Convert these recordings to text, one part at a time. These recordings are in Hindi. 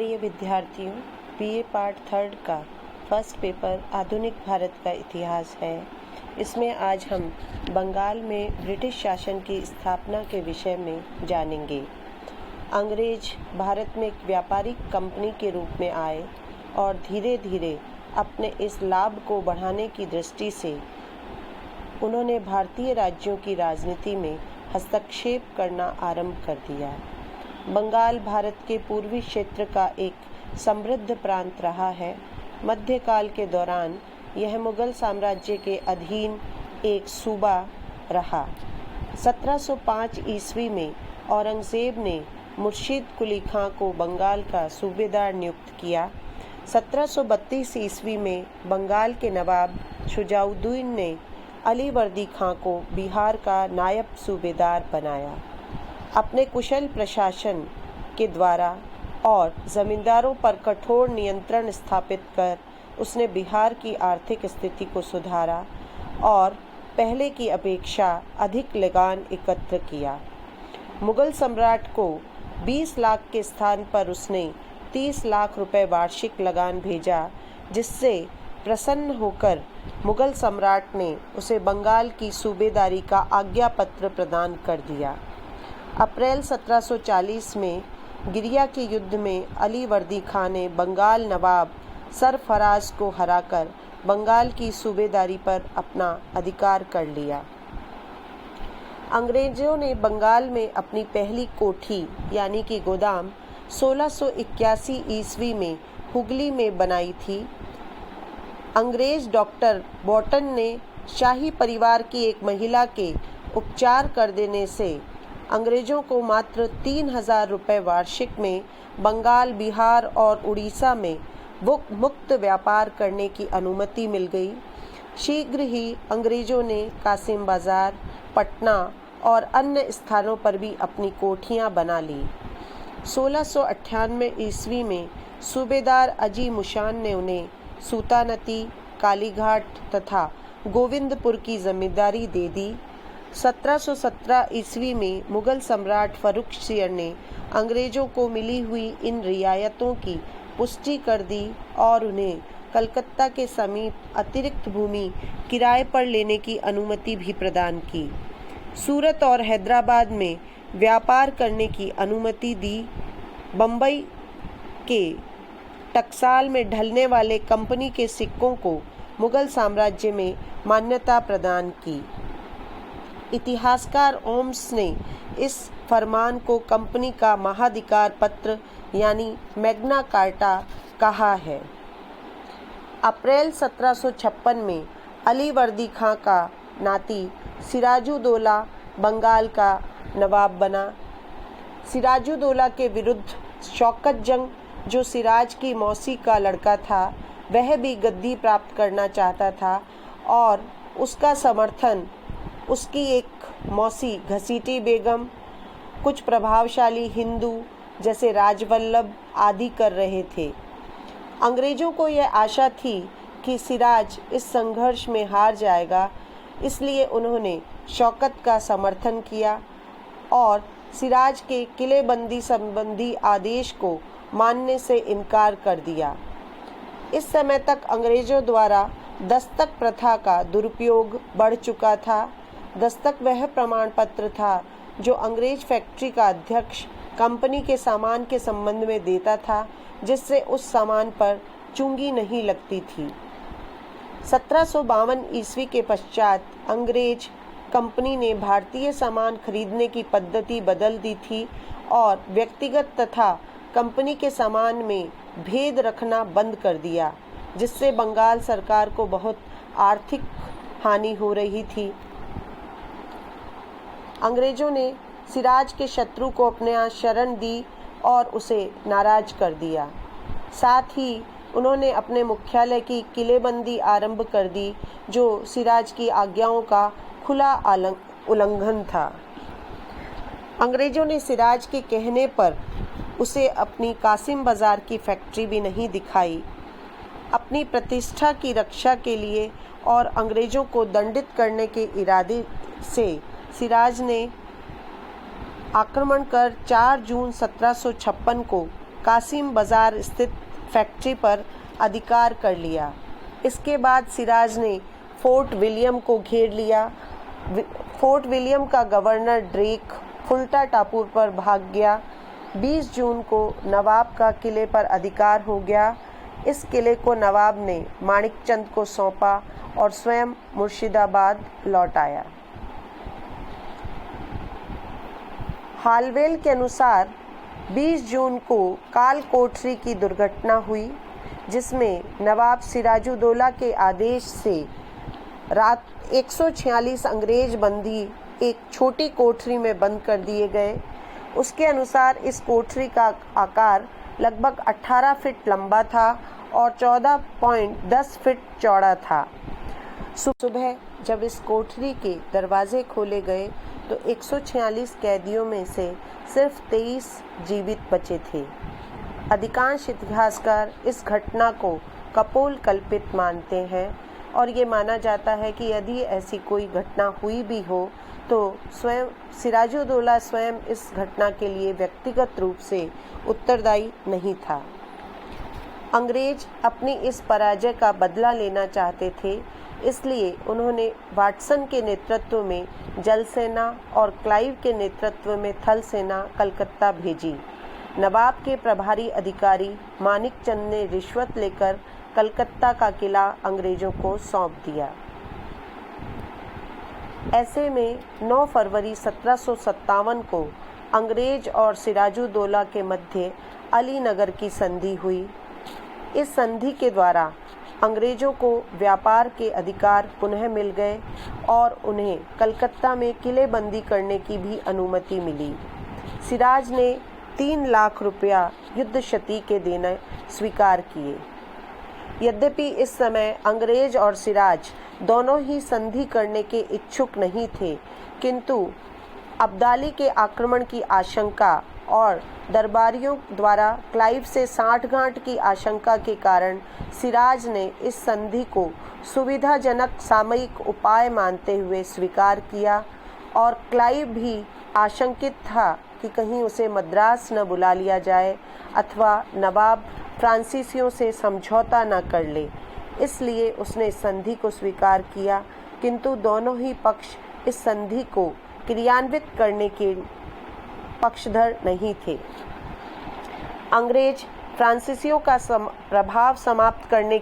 प्रिय विद्यार्थियों, बीए पार्ट 3 का फर्स्ट पेपर आधुनिक भारत का इतिहास है। इसमें आज हम बंगाल में ब्रिटिश शासन की स्थापना के विषय में जानेंगे। अंग्रेज भारत में एक व्यापारिक कंपनी के रूप में आए और धीरे धीरे अपने इस लाभ को बढ़ाने की दृष्टि से उन्होंने भारतीय राज्यों की राजनीति में हस्तक्षेप करना आरंभ कर दिया। बंगाल भारत के पूर्वी क्षेत्र का एक समृद्ध प्रांत रहा है। मध्यकाल के दौरान यह मुगल साम्राज्य के अधीन एक सूबा रहा। 1705 ईस्वी में औरंगजेब ने मुर्शिद कुली खां को बंगाल का सूबेदार नियुक्त किया। 1732 ईस्वी में बंगाल के नवाब शुजाउद्दीन ने अलीवर्दी खां को बिहार का नायब सूबेदार बनाया। अपने कुशल प्रशासन के द्वारा और जमींदारों पर कठोर नियंत्रण स्थापित कर उसने बिहार की आर्थिक स्थिति को सुधारा और पहले की अपेक्षा अधिक लगान एकत्र किया। मुगल सम्राट को 20 लाख के स्थान पर उसने 30 लाख रुपए वार्षिक लगान भेजा, जिससे प्रसन्न होकर मुगल सम्राट ने उसे बंगाल की सूबेदारी का आज्ञा पत्र प्रदान कर दिया। अप्रैल 1740 में गिरिया के युद्ध में अलीवर्दी खां ने बंगाल नवाब सरफराज को हराकर बंगाल की सूबेदारी पर अपना अधिकार कर लिया। अंग्रेजों ने बंगाल में अपनी पहली कोठी यानी कि गोदाम 1681 ईस्वी में हुगली में बनाई थी। अंग्रेज डॉक्टर बॉटन ने शाही परिवार की एक महिला के उपचार कर देने से अंग्रेजों को मात्र 3000 रुपये वार्षिक में बंगाल, बिहार और उड़ीसा में मुक्त व्यापार करने की अनुमति मिल गई। शीघ्र ही अंग्रेजों ने कासिम बाजार, पटना और अन्य स्थानों पर भी अपनी कोठियां बना ली। 1698 ईस्वी में सूबेदार अजी मुशान ने उन्हें सूतानती, कालीघाट तथा गोविंदपुर की जिम्मेदारी दे दी। 1717 ईस्वी में मुगल सम्राट फर्रुखसियर ने अंग्रेजों को मिली हुई इन रियायतों की पुष्टि कर दी और उन्हें कलकत्ता के समीप अतिरिक्त भूमि किराए पर लेने की अनुमति भी प्रदान की। सूरत और हैदराबाद में व्यापार करने की अनुमति दी। बम्बई के टकसाल में ढलने वाले कंपनी के सिक्कों को मुगल साम्राज्य में मान्यता प्रदान की। इतिहासकार ओम्स ने इस फरमान को कंपनी का महाधिकार पत्र यानी मैग्ना कार्टा कहा है। अप्रैल 1756 में अलीवर्दी खां का नाती सिराजुद्दौला बंगाल का नवाब बना। सिराजुद्दौला के विरुद्ध शौकत जंग, जो सिराज की मौसी का लड़का था, वह भी गद्दी प्राप्त करना चाहता था और उसका समर्थन उसकी एक मौसी घसीटी बेगम, कुछ प्रभावशाली हिंदू जैसे राजवल्लभ आदि कर रहे थे। अंग्रेजों को यह आशा थी कि सिराज इस संघर्ष में हार जाएगा, इसलिए उन्होंने शौकत का समर्थन किया और सिराज के किलेबंदी संबंधी आदेश को मानने से इनकार कर दिया। इस समय तक अंग्रेजों द्वारा दस्तक प्रथा का दुरुपयोग बढ़ चुका था। दस्तक वह प्रमाण पत्र था जो अंग्रेज फैक्ट्री का अध्यक्ष कंपनी के सामान के संबंध में देता था, जिससे उस सामान पर चुंगी नहीं लगती थी। 1752 ईस्वी के पश्चात अंग्रेज कंपनी ने भारतीय सामान खरीदने की पद्धति बदल दी थी और व्यक्तिगत तथा कंपनी के सामान में भेद रखना बंद कर दिया, जिससे बंगाल सरकार को बहुत आर्थिक हानि हो रही थी। अंग्रेजों ने सिराज के शत्रु को अपने यहाँ शरण दी और उसे नाराज कर दिया। साथ ही उन्होंने अपने मुख्यालय की किलेबंदी आरंभ कर दी, जो सिराज की आज्ञाओं का खुला उल्लंघन था। अंग्रेजों ने सिराज के कहने पर उसे अपनी कासिम बाजार की फैक्ट्री भी नहीं दिखाई। अपनी प्रतिष्ठा की रक्षा के लिए और अंग्रेजों को दंडित करने के इरादे से सिराज ने आक्रमण कर 4 जून 1756 को कासिम बाजार स्थित फैक्ट्री पर अधिकार कर लिया। इसके बाद सिराज ने फोर्ट विलियम को घेर लिया। फोर्ट विलियम का गवर्नर ड्रेक फुल्टा टापू पर भाग गया। 20 जून को नवाब का किले पर अधिकार हो गया। इस किले को नवाब ने माणिकचंद को सौंपा और स्वयं मुर्शिदाबाद लौट आया। हालवेल के अनुसार 20 जून को काल कोठरी की दुर्घटना हुई, जिसमें नवाब सिराजुद्दौला के आदेश से रात 146 अंग्रेज बंदी एक छोटी कोठरी में बंद कर दिए गए। उसके अनुसार इस कोठरी का आकार लगभग 18 फीट लंबा था और 14.10 फीट चौड़ा था। सुबह जब इस कोठरी के दरवाजे खोले गए तो 146 कैदियों में से सिर्फ 23 जीवित बचे थे। अधिकांश इतिहासकार इस घटना को कपोल कल्पित मानते हैं और ये माना जाता है कि यदि ऐसी कोई घटना हुई भी हो तो स्वयं सिराजुद्दौला स्वयं इस घटना के लिए व्यक्तिगत रूप से उत्तरदायी नहीं था। अंग्रेज अपनी इस पराजय का बदला लेना चाहते थे, इसलिए उन्होंने वाटसन के नेतृत्व में जल सेना और क्लाइव के नेतृत्व में थल सेना कलकत्ता भेजी। नवाब के प्रभारी अधिकारी मानिकचंद ने रिश्वत लेकर कलकत्ता का किला अंग्रेजों को सौंप दिया। ऐसे में 9 फरवरी 1757 को अंग्रेज और सिराजुद्दौला के मध्य अलीनगर की संधि हुई। इस संधि के द्वारा अंग्रेजों को व्यापार के अधिकार पुनः मिल गए और उन्हें कलकत्ता में किलेबंदी करने की भी अनुमति मिली। सिराज ने 3 लाख रुपया युद्ध क्षति के देना स्वीकार किए। यद्यपि इस समय अंग्रेज और सिराज दोनों ही संधि करने के इच्छुक नहीं थे, किंतु अब्दाली के आक्रमण की आशंका और दरबारियों द्वारा क्लाइव से साठगांठ की आशंका के कारण सिराज ने इस संधि को सुविधाजनक सामयिक उपाय मानते हुए स्वीकार किया और क्लाइव भी आशंकित था कि कहीं उसे मद्रास न बुला लिया जाए अथवा नवाब फ्रांसीसियों से समझौता न कर ले, इसलिए उसने इस संधि को स्वीकार किया। किंतु दोनों ही पक्ष इस संधि को क्रियान्वित करने के पक्षधर नहीं थे। अंग्रेज फ्रांसीसियों का प्रभाव समाप्त करने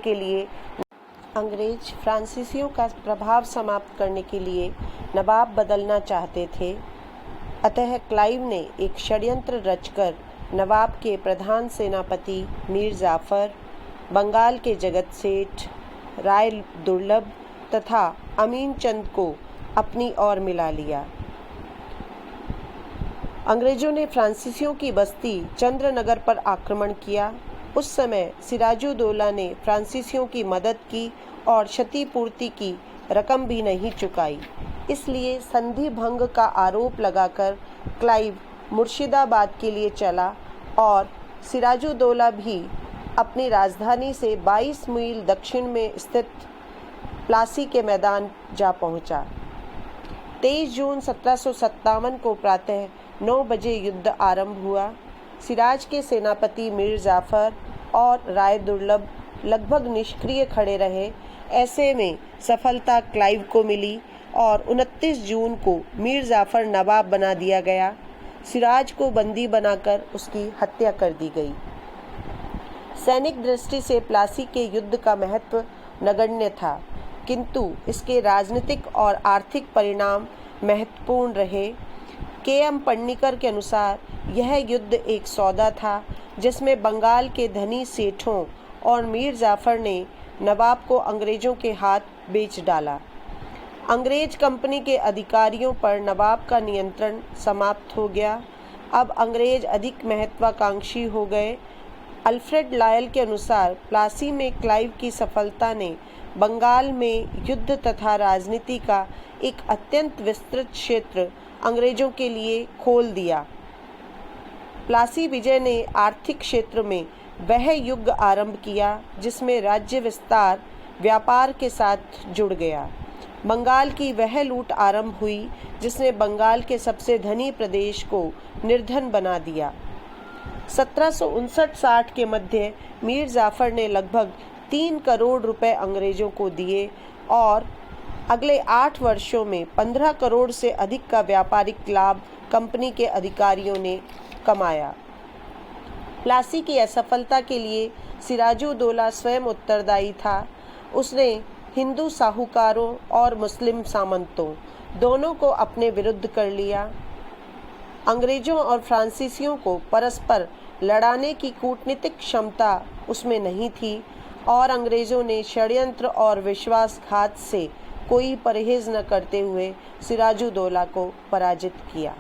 के लिए नवाब बदलना चाहते थे। अतः क्लाइव ने एक षड्यंत्र रचकर नवाब के प्रधान सेनापति मीर जाफर, बंगाल के जगत सेठ, राय दुर्लभ तथा अमीन चंद को अपनी ओर मिला लिया। अंग्रेजों ने फ्रांसीसियों की बस्ती चंद्रनगर पर आक्रमण किया। उस समय सिराजुद्दौला ने फ्रांसीसियों की मदद की और क्षतिपूर्ति की रकम भी नहीं चुकाई। इसलिए संधि भंग का आरोप लगाकर क्लाइव मुर्शिदाबाद के लिए चला और सिराजुद्दौला भी अपनी राजधानी से 22 मील दक्षिण में स्थित प्लासी के मैदान जा पहुंचा। 23 जून 1757 को प्रातः 9 बजे युद्ध आरंभ हुआ। सिराज के सेनापति मीर जाफर और राय दुर्लभ लगभग निष्क्रिय खड़े रहे। ऐसे में सफलता क्लाइव को मिली और 29 जून को मीर जाफर नवाब बना दिया गया। सिराज को बंदी बनाकर उसकी हत्या कर दी गई। सैनिक दृष्टि से प्लासी के युद्ध का महत्व नगण्य था, किंतु इसके राजनीतिक और आर्थिक परिणाम महत्वपूर्ण रहे। के.एम. पन्नीकर के अनुसार यह युद्ध एक सौदा था जिसमें बंगाल के धनी सेठों और मीर जाफर ने नवाब को अंग्रेजों के हाथ बेच डाला। अंग्रेज कंपनी के अधिकारियों पर नवाब का नियंत्रण समाप्त हो गया। अब अंग्रेज अधिक महत्वाकांक्षी हो गए। अल्फ्रेड लायल के अनुसार प्लासी में क्लाइव की सफलता ने बंगाल में युद्ध तथा राजनीति का एक अत्यंत विस्तृत क्षेत्र अंग्रेजों के लिए खोल दिया। प्लासी विजय ने आर्थिक क्षेत्र में वह युग आरंभ किया जिसमें राज्य विस्तार व्यापार के साथ जुड़ गया। बंगाल की वह लूट आरंभ हुई जिसने बंगाल के सबसे धनी प्रदेश को निर्धन बना दिया। 1759-60 के मध्य मीर जाफर ने लगभग 3 करोड़ रुपए अंग्रेजों को दिए और अगले 8 वर्षों में 15 करोड़ से अधिक का व्यापारिक लाभ कंपनी के अधिकारियों ने कमाया। प्लासी की असफलता के लिए सिराजुद्दौला स्वयं उत्तरदायी था। उसने हिंदू साहूकारों और मुस्लिम सामंतों दोनों को अपने विरुद्ध कर लिया। अंग्रेजों और फ्रांसीसियों को परस्पर लड़ाने की कूटनीतिक क्षमता उसमें नहीं थी और अंग्रेजों ने षड्यंत्र और विश्वासघात से कोई परहेज न करते हुए सिराजुद्दौला को पराजित किया।